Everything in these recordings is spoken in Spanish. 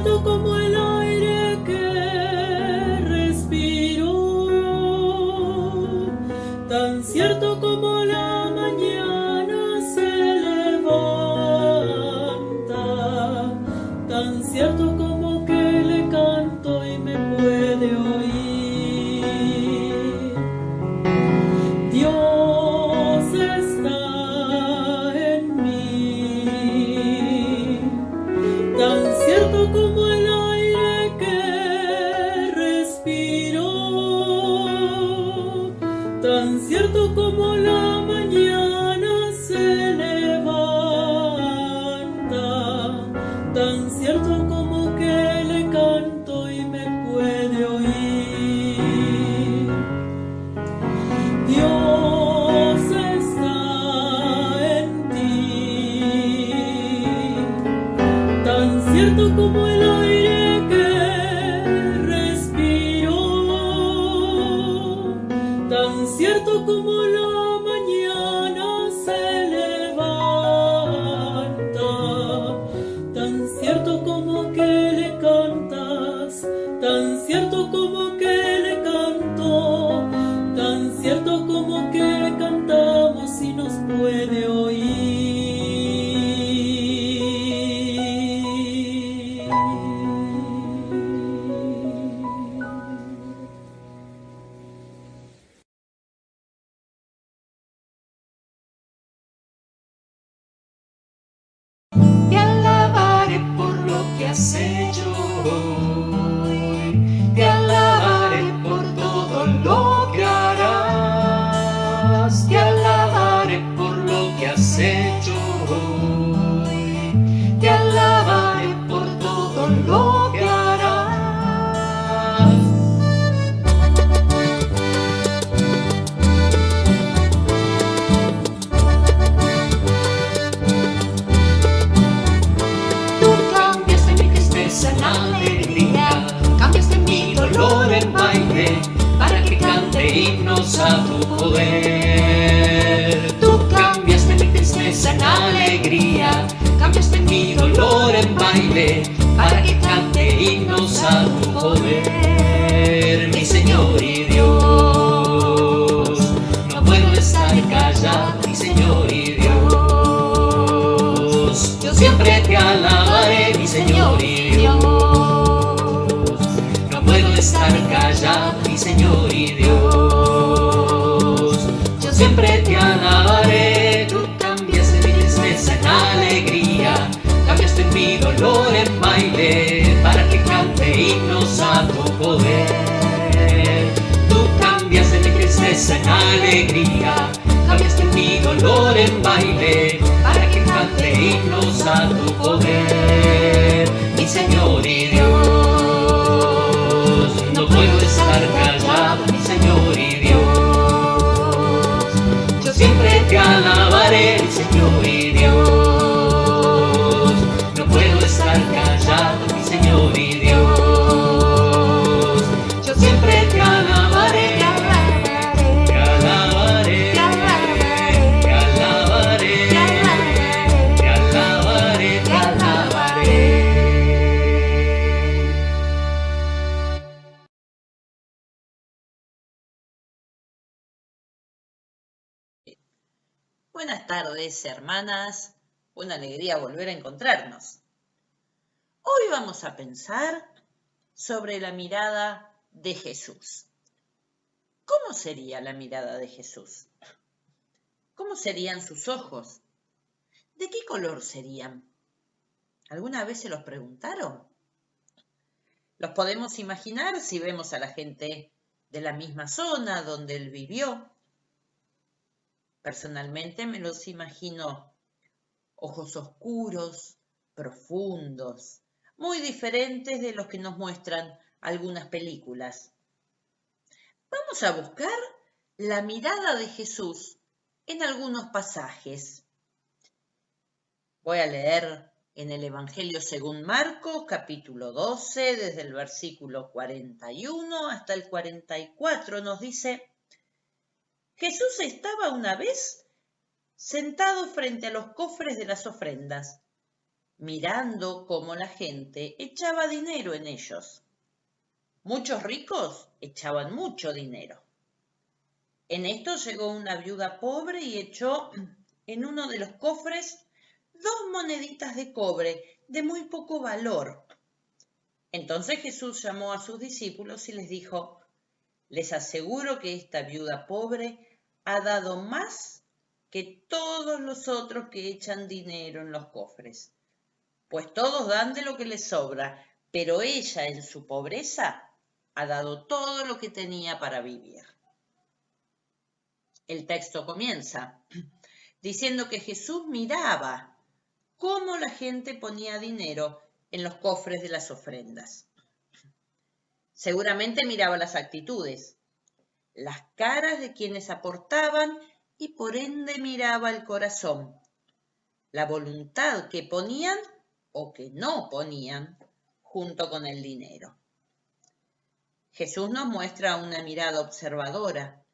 cierto como el aire que respiro, tan cierto como la mañana se levanta, tan cierto como que le canto y me puede oír. Dios está en mí, tan cierto como el aire que respiro, tan cierto como la mañana se levanta, tan cierto como que le canto y me puede oír. Dios está en ti, tan cierto como el aire que respiro, tan cierto como la mañana se levanta, tan cierto como que le cantas, tan cierto como que le canto, tan cierto como que cantamos y nos puede oír. Te alabaré por lo que has hecho hoy, te alabaré por todo lo que harás, te alabaré por lo que has hecho hoy, te alabaré por todo lo que harás. Tú cambiaste mi tristeza en alegría, cambiaste mi dolor en baile, para que cante himnos a tu poder. Tú cambiaste mi tristeza en alegría, cambiaste mi dolor en baile, para que cante himnos a tu poder. Mi Señor y Dios, no puedo estar callado, mi Señor y Dios. Yo siempre te alabaré, mi Señor y Dios. No puedo estar callado, mi Señor y Dios. Yo siempre te alabaré. Tú cambiaste mi tristeza en alegría, cambiaste mi dolor en baile, para que cante himnos a tu poder. Tú cambiaste mi tristeza en alegría, cambiaste mi dolor en baile, para que cante himnos a tu poder. Mi Señor y Dios, no puedo estar callado, mi Señor y Dios. Yo siempre te alabaré, mi Señor y Dios. No puedo estar callado, mi Señor y Dios. Yo siempre te alabaré, te alabaré, te alabaré, te alabaré, te alabaré, te alabaré, te alabaré. Buenas tardes, hermanas. Una alegría volver a encontrarnos. Hoy vamos a pensar sobre la mirada de Jesús. ¿Cómo sería la mirada de Jesús? ¿Cómo serían sus ojos? ¿De qué color serían? ¿Alguna vez se los preguntaron? Los podemos imaginar si vemos a la gente de la misma zona donde él vivió. Personalmente me los imagino ojos oscuros, profundos, muy diferentes de los que nos muestran algunas películas. Vamos a buscar la mirada de Jesús en algunos pasajes. Voy a leer en el Evangelio según Marcos, capítulo 12, desde el versículo 41 hasta el 44, nos dice: Jesús estaba una vez sentado frente a los cofres de las ofrendas. mirando cómo la gente echaba dinero en ellos. Muchos ricos echaban mucho dinero. En esto llegó una viuda pobre y echó en uno de los cofres 2 moneditas de cobre de muy poco valor. Entonces Jesús llamó a sus discípulos y les dijo: les aseguro que esta viuda pobre ha dado más que todos los otros que echan dinero en los cofres. Pues todos dan de lo que les sobra, pero ella en su pobreza ha dado todo lo que tenía para vivir. El texto comienza diciendo que Jesús miraba cómo la gente ponía dinero en los cofres de las ofrendas. Seguramente miraba las actitudes, las caras de quienes aportaban y por ende miraba el corazón, la voluntad que ponían o que no ponían junto con el dinero. Jesús nos muestra una mirada observadora,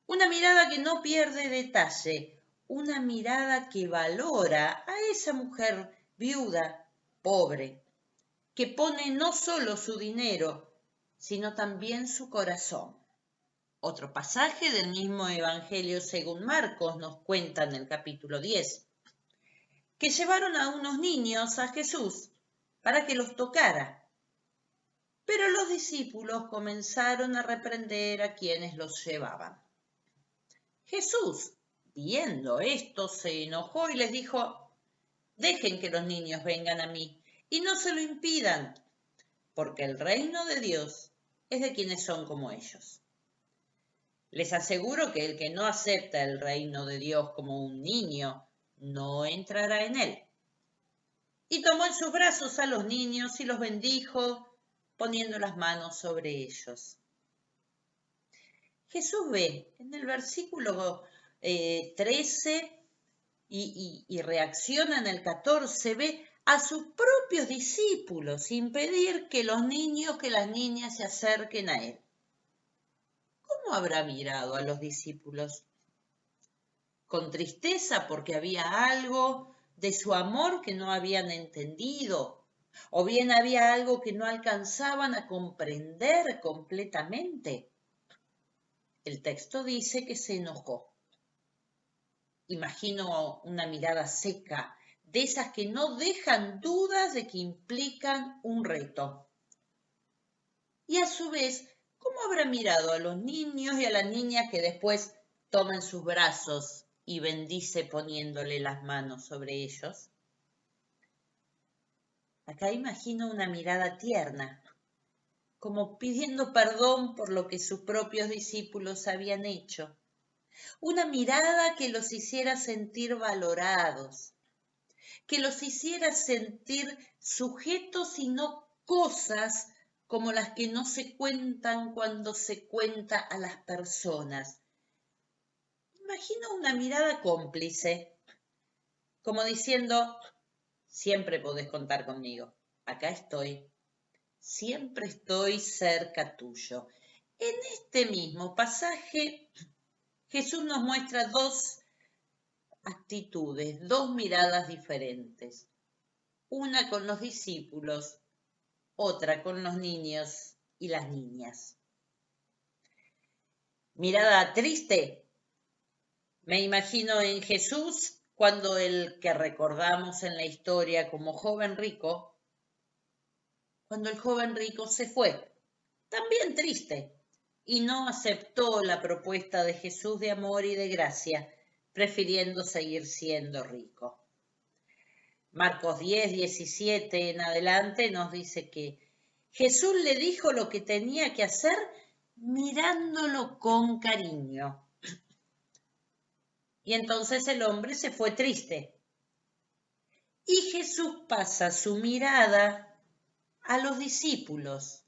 una mirada que no pierde detalle, una mirada que valora a esa mujer viuda, pobre, que pone no solo su dinero, sino también su corazón. Otro pasaje del mismo Evangelio según Marcos nos cuenta en el capítulo 10, que llevaron a unos niños a Jesús para que los tocara. Pero los discípulos comenzaron a reprender a quienes los llevaban. Jesús, viendo esto, se enojó y les dijo: dejen que los niños vengan a mí y no se lo impidan, porque el reino de Dios es de quienes son como ellos. Les aseguro que el que no acepta el reino de Dios como un niño, no entrará en él. Y tomó en sus brazos a los niños y los bendijo, poniendo las manos sobre ellos. Jesús ve en el versículo 13 y reacciona en el 14, ve a sus propios discípulos impedir que los niños, que las niñas se acerquen a él. ¿Cómo habrá mirado a los discípulos? ¿Con tristeza porque había algo de su amor que no habían entendido? ¿O bien había algo que no alcanzaban a comprender completamente? El texto dice que se enojó. Imagino una mirada seca, de esas que no dejan dudas de que implican un reto. Y a su vez, ¿cómo habrá mirado a los niños y a las niñas que después toma en sus brazos y bendice poniéndole las manos sobre ellos? Acá imagino una mirada tierna, como pidiendo perdón por lo que sus propios discípulos habían hecho. Una mirada que los hiciera sentir valorados, que los hiciera sentir sujetos y no cosas como las que no se cuentan cuando se cuenta a las personas. Imagino una mirada cómplice, como diciendo: siempre podés contar conmigo, acá estoy, siempre estoy cerca tuyo. En este mismo pasaje, Jesús nos muestra 2 actitudes, 2 miradas diferentes. Una con los discípulos, otra con los niños y las niñas. Mirada triste. Me imagino en Jesús cuando el que recordamos en la historia como joven rico, cuando el joven rico se fue, también triste, y no aceptó la propuesta de Jesús de amor y de gracia, prefiriendo seguir siendo rico. Marcos 10, 17 en adelante nos dice que Jesús le dijo lo que tenía que hacer mirándolo con cariño. Y entonces el hombre se fue triste. Y Jesús pasa su mirada a los discípulos,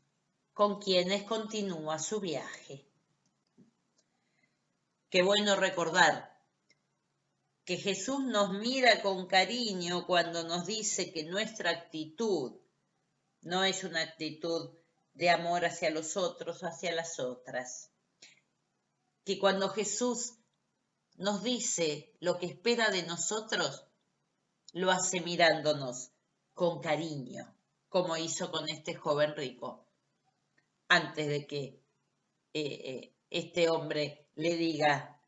con quienes continúa su viaje. Qué bueno recordar que Jesús nos mira con cariño cuando nos dice que nuestra actitud no es una actitud de amor hacia los otros, hacia las otras. Que cuando Jesús nos dice lo que espera de nosotros, lo hace mirándonos con cariño, como hizo con este joven rico, antes de que este hombre le diga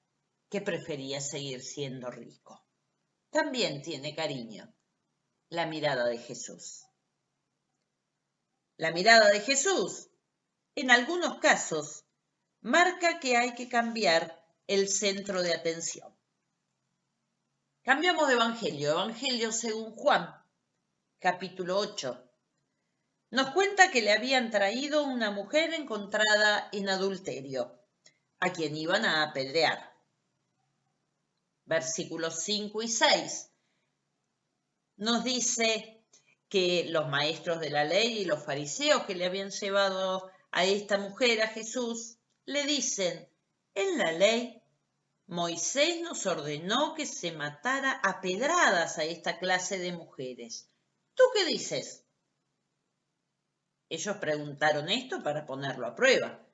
que prefería seguir siendo rico. También tiene cariño la mirada de Jesús. La mirada de Jesús, en algunos casos, marca que hay que cambiar el centro de atención. Cambiamos de Evangelio según Juan, capítulo 8. Nos cuenta que le habían traído una mujer encontrada en adulterio, a quien iban a apedrear. Versículos 5 y 6 nos dice que los maestros de la ley y los fariseos que le habían llevado a esta mujer a Jesús le dicen: en la ley Moisés nos ordenó que se matara a pedradas a esta clase de mujeres. ¿Tú qué dices? Ellos preguntaron esto para ponerlo a prueba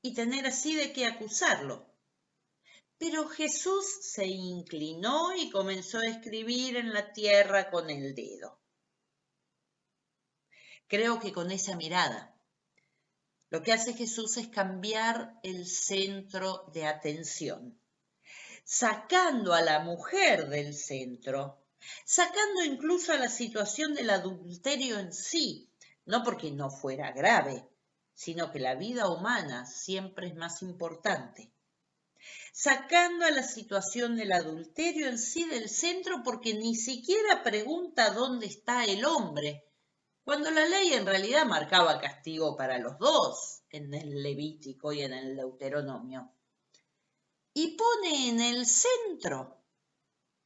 y tener así de qué acusarlo. Pero Jesús se inclinó y comenzó a escribir en la tierra con el dedo. Creo que con esa mirada, lo que hace Jesús es cambiar el centro de atención, sacando a la mujer del centro, sacando incluso a la situación del adulterio en sí, no porque no fuera grave, sino que la vida humana siempre es más importante. Sacando a la situación del adulterio en sí del centro porque ni siquiera pregunta dónde está el hombre, cuando la ley en realidad marcaba castigo para los dos en el Levítico y en el Deuteronomio. Y pone en el centro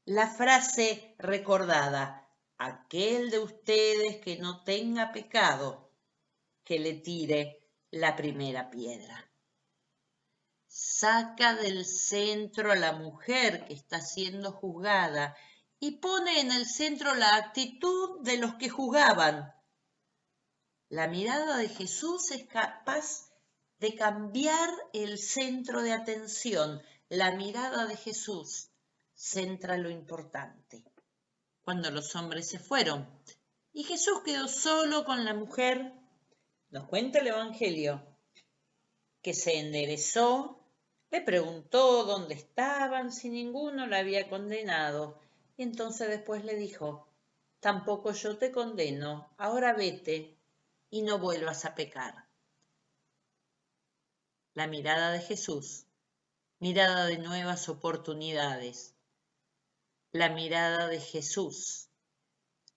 la frase recordada: aquel de ustedes que no tenga pecado, que le tire la primera piedra. Saca del centro a la mujer que está siendo juzgada y pone en el centro la actitud de los que juzgaban. La mirada de Jesús es capaz de cambiar el centro de atención. La mirada de Jesús centra lo importante. Cuando los hombres se fueron y Jesús quedó solo con la mujer, nos cuenta el Evangelio que se enderezó, le preguntó dónde estaban, si ninguno la había condenado, y entonces después le dijo: tampoco yo te condeno, ahora vete y no vuelvas a pecar. La mirada de Jesús, mirada de nuevas oportunidades. La mirada de Jesús,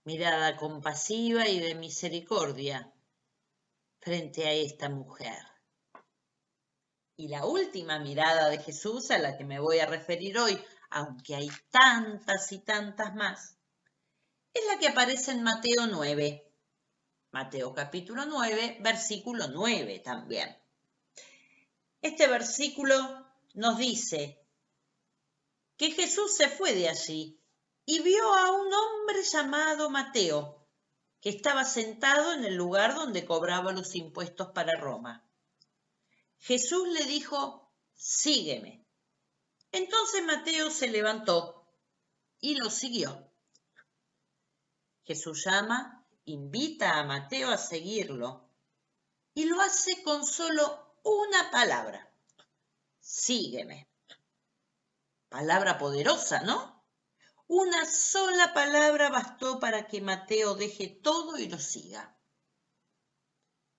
mirada compasiva y de misericordia frente a esta mujer. Y la última mirada de Jesús a la que me voy a referir hoy, aunque hay tantas y tantas más, es la que aparece en Mateo 9. Mateo capítulo 9, versículo 9 también. Este versículo nos dice que Jesús se fue de allí y vio a un hombre llamado Mateo, que estaba sentado en el lugar donde cobraba los impuestos para Roma. Jesús le dijo: sígueme. Entonces Mateo se levantó y lo siguió. Jesús invita a Mateo a seguirlo y lo hace con solo una palabra: sígueme. Palabra poderosa, ¿no? Una sola palabra bastó para que Mateo deje todo y lo siga.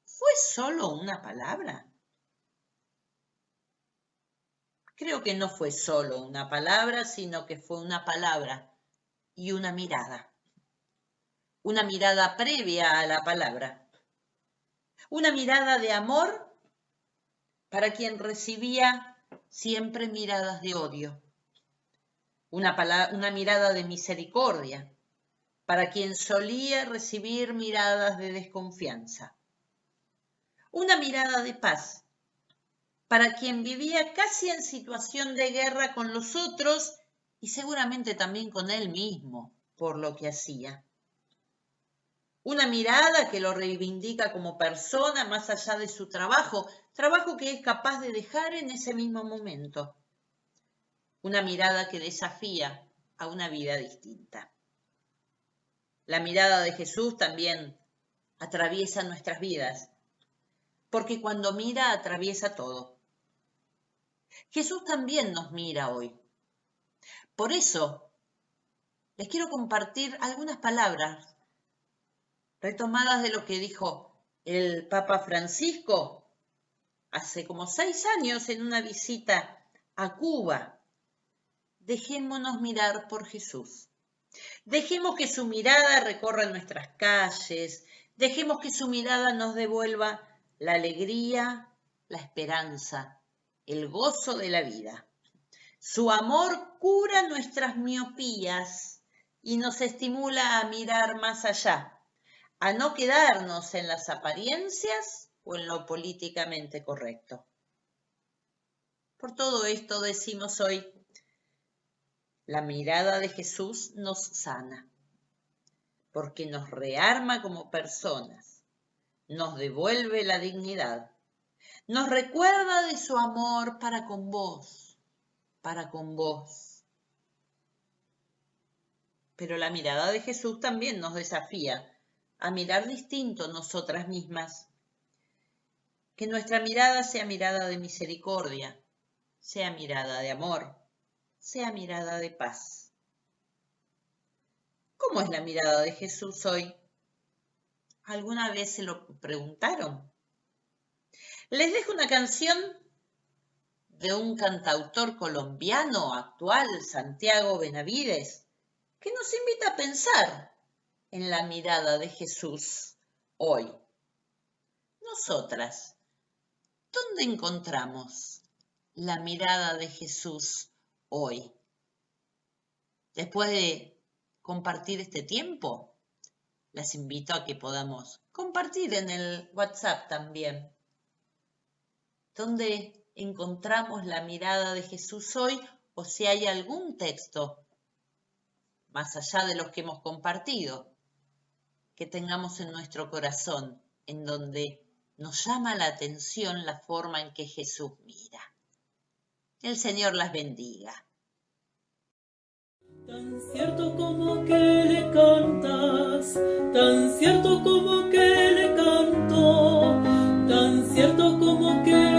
¿Fue solo una palabra? Creo que no fue solo una palabra, sino que fue una palabra y una mirada. Una mirada previa a la palabra. Una mirada de amor para quien recibía siempre miradas de odio. Una mirada de misericordia para quien solía recibir miradas de desconfianza. Una mirada de paz para quien vivía casi en situación de guerra con los otros y seguramente también con él mismo por lo que hacía. Una mirada que lo reivindica como persona más allá de su trabajo que es capaz de dejar en ese mismo momento. Una mirada que desafía a una vida distinta. La mirada de Jesús también atraviesa nuestras vidas, porque cuando mira atraviesa todo. Jesús también nos mira hoy. Por eso, les quiero compartir algunas palabras retomadas de lo que dijo el Papa Francisco hace como 6 años en una visita a Cuba. Dejémonos mirar por Jesús. Dejemos que su mirada recorra nuestras calles. Dejemos que su mirada nos devuelva la alegría, la esperanza, el gozo de la vida. Su amor cura nuestras miopías y nos estimula a mirar más allá, a no quedarnos en las apariencias o en lo políticamente correcto. Por todo esto decimos hoy, la mirada de Jesús nos sana, porque nos rearma como personas, nos devuelve la dignidad, nos recuerda de su amor para con vos, para con vos. Pero la mirada de Jesús también nos desafía a mirar distinto nosotras mismas. Que nuestra mirada sea mirada de misericordia, sea mirada de amor, sea mirada de paz. ¿Cómo es la mirada de Jesús hoy? ¿Alguna vez se lo preguntaron? Les dejo una canción de un cantautor colombiano actual, Santiago Benavides, que nos invita a pensar en la mirada de Jesús hoy. Nosotras, ¿dónde encontramos la mirada de Jesús hoy? Después de compartir este tiempo, las invito a que podamos compartir en el WhatsApp también. ¿Dónde encontramos la mirada de Jesús hoy? O si hay algún texto, más allá de los que hemos compartido, que tengamos en nuestro corazón, en donde nos llama la atención la forma en que Jesús mira. El Señor las bendiga. Tan cierto como que le cantas, tan cierto como que le canto, tan cierto como que